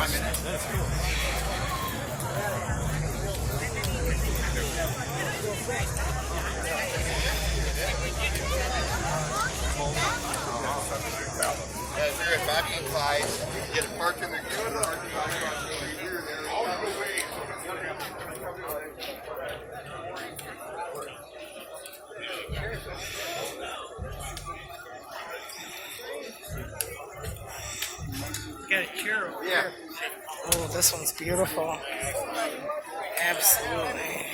If you're at Bobby and Clyde's, you can get a park in the Got a chair over here. Oh, this one's beautiful. Absolutely.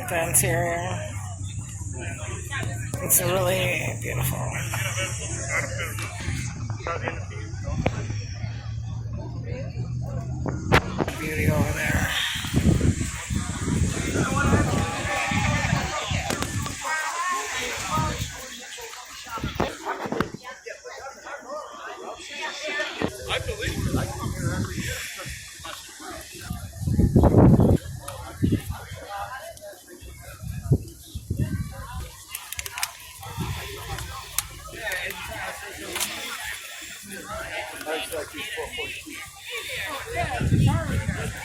The interior. It's really beautiful. Beauty over there. I believe it. I come here every year.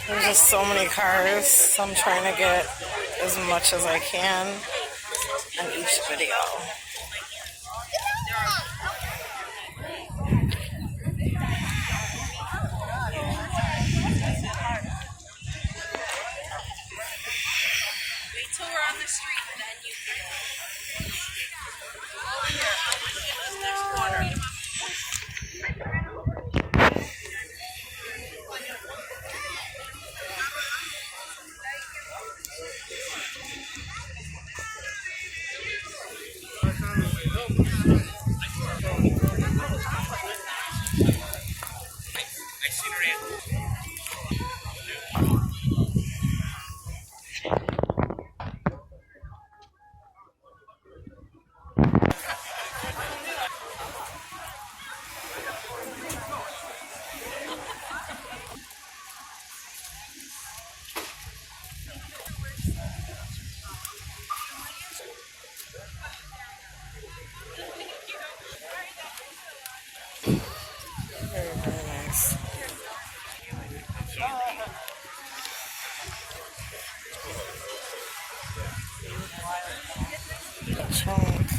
There's just so many cars, so I'm trying to get as much as I can in each video. Wait till we're on the street and then you can. Next corner. Very, very nice. Chunk.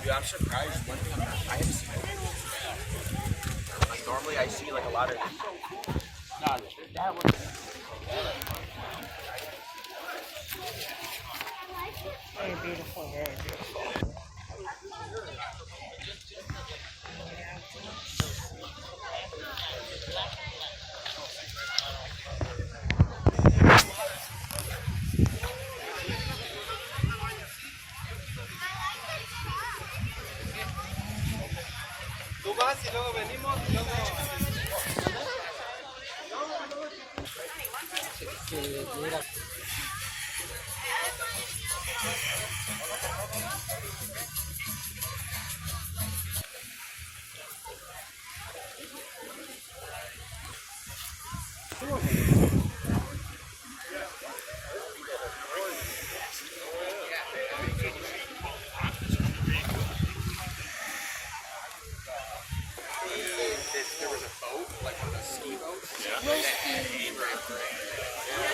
Yeah, I'm surprised. One thing I haven't seen it. Like normally I see like a lot of. No, that one. Very beautiful, very beautiful. Tú vas y luego venimos y luego...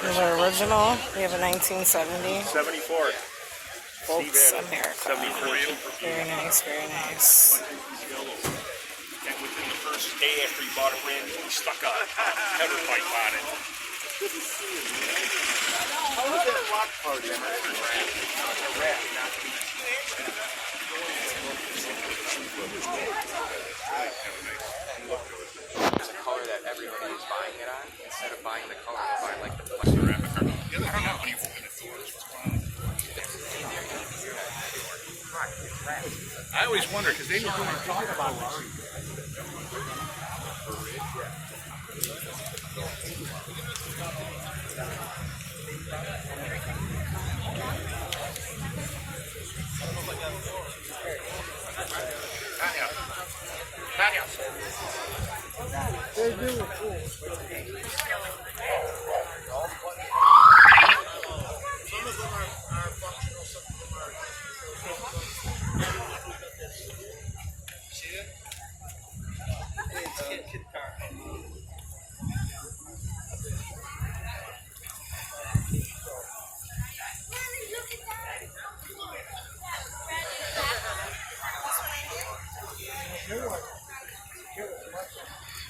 These are original. We have a 1970. 74. Folks America. 74. Very nice, very nice. And within the first day after he bought a brand new, he stuck a header pipe on it. How was that block party? There's a color that everybody is buying it on. Instead of buying the color, they buy like the flesh. I always wonder because they were talking about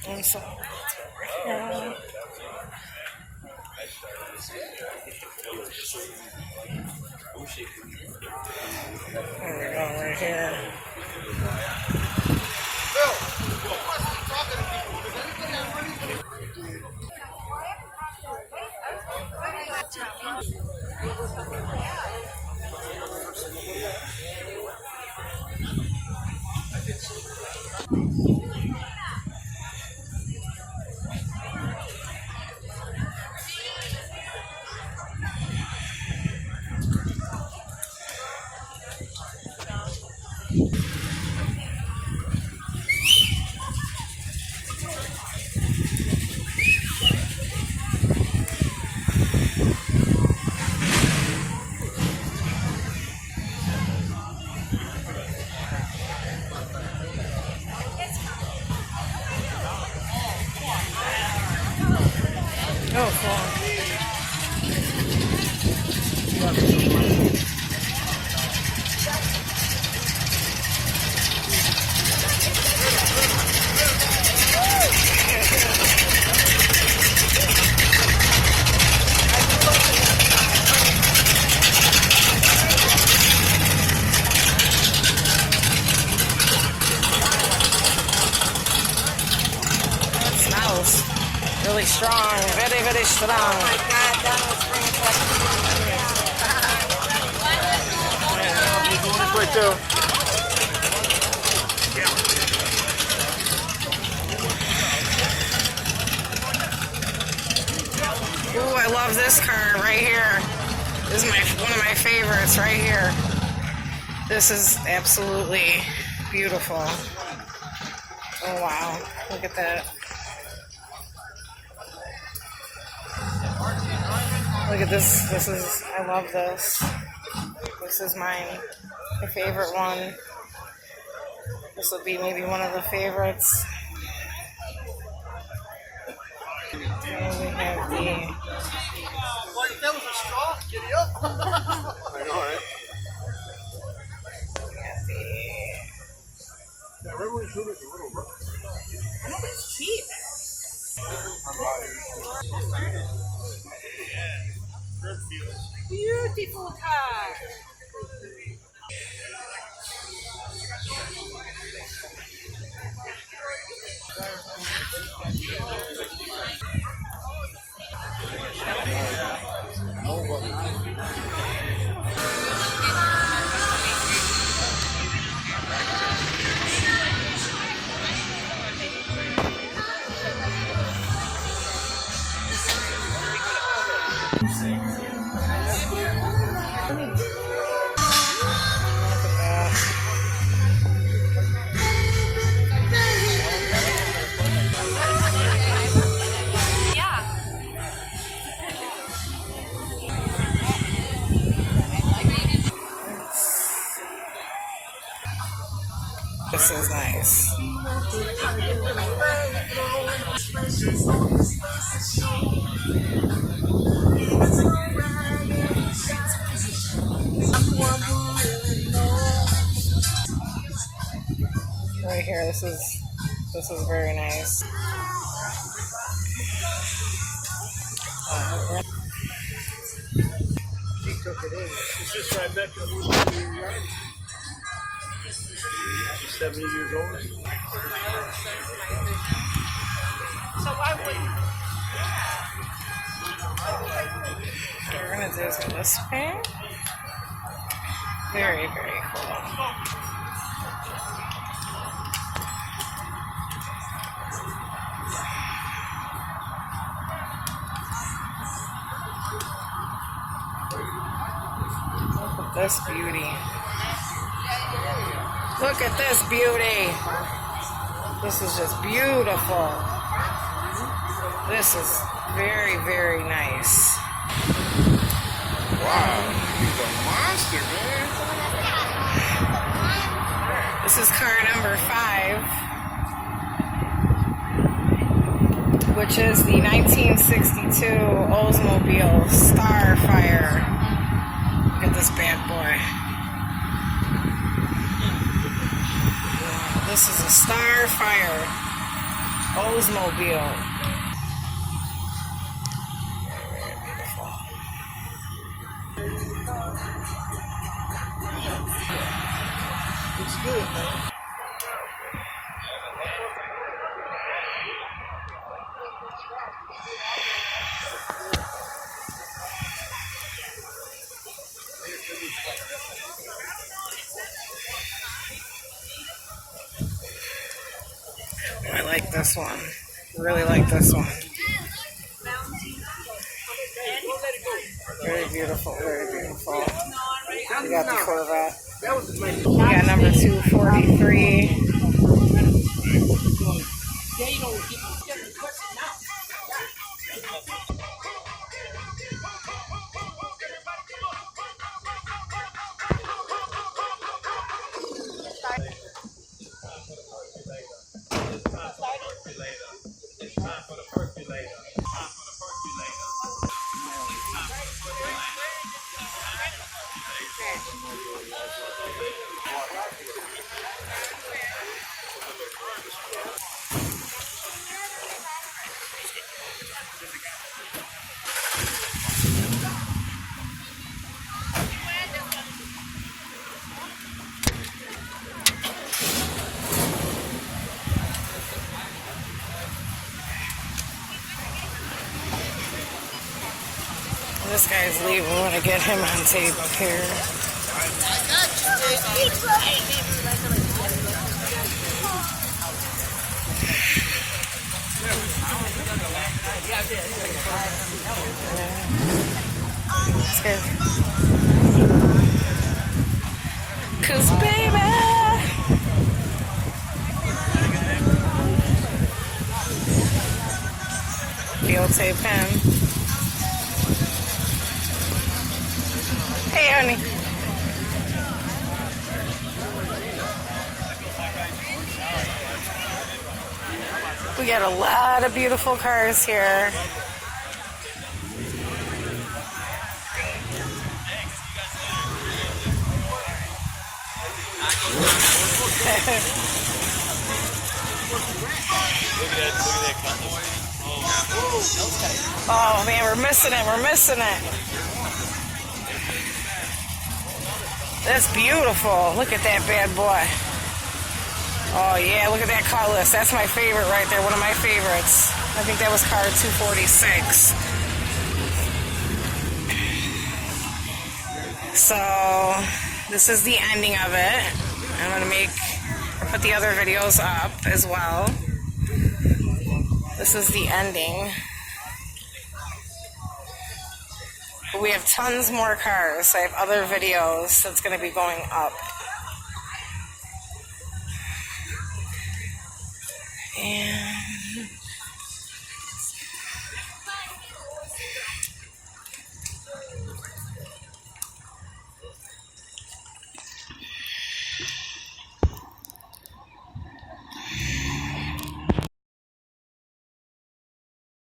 And so, yeah. There we go, right here. Oh, cool. It smells really strong, very, very strong. Oh my God, that was Quick too. Ooh, I love this card right here. This is one of my favorites right here. This is absolutely beautiful. Oh wow, look at that. Look at this. I love this. This is my favorite one. This will be maybe one of the favorites. And we have the... What, if that was a straw? Get it up. I know, right? Yeah, everyone's food is a little rough. No, it's cheap. Beautiful car. This is nice. Right here, this is very nice. She took it in. Is this Rebecca who's She's 70 years old? So why wouldn't We're gonna do this paint. Very, very cool. Look at this beauty. Look at this beauty. This is just beautiful. This is very, very nice. Wow, he's a monster, man. This is car number 5, which is the 1962 Oldsmobile Starfire. Look at this bad boy. This is a Starfire Oldsmobile. It's good, man. I like this one. Really like this one. Very beautiful, very beautiful. We got the Corvette. We got number 243. This guy's leaving. We want to get him on tape here. This guy's... 'Cause baby, field tape him. Hey, honey. We got a lot of beautiful cars here. Oh man, we're missing it. We're missing it. That's beautiful. Look at that bad boy. Oh yeah, look at that cutlass. That's my favorite right there. One of my favorites. I think that was car 246. So this is the ending of it. I'm gonna put the other videos up as well. This is the ending. But we have tons more cars. I have other videos that's gonna be going up.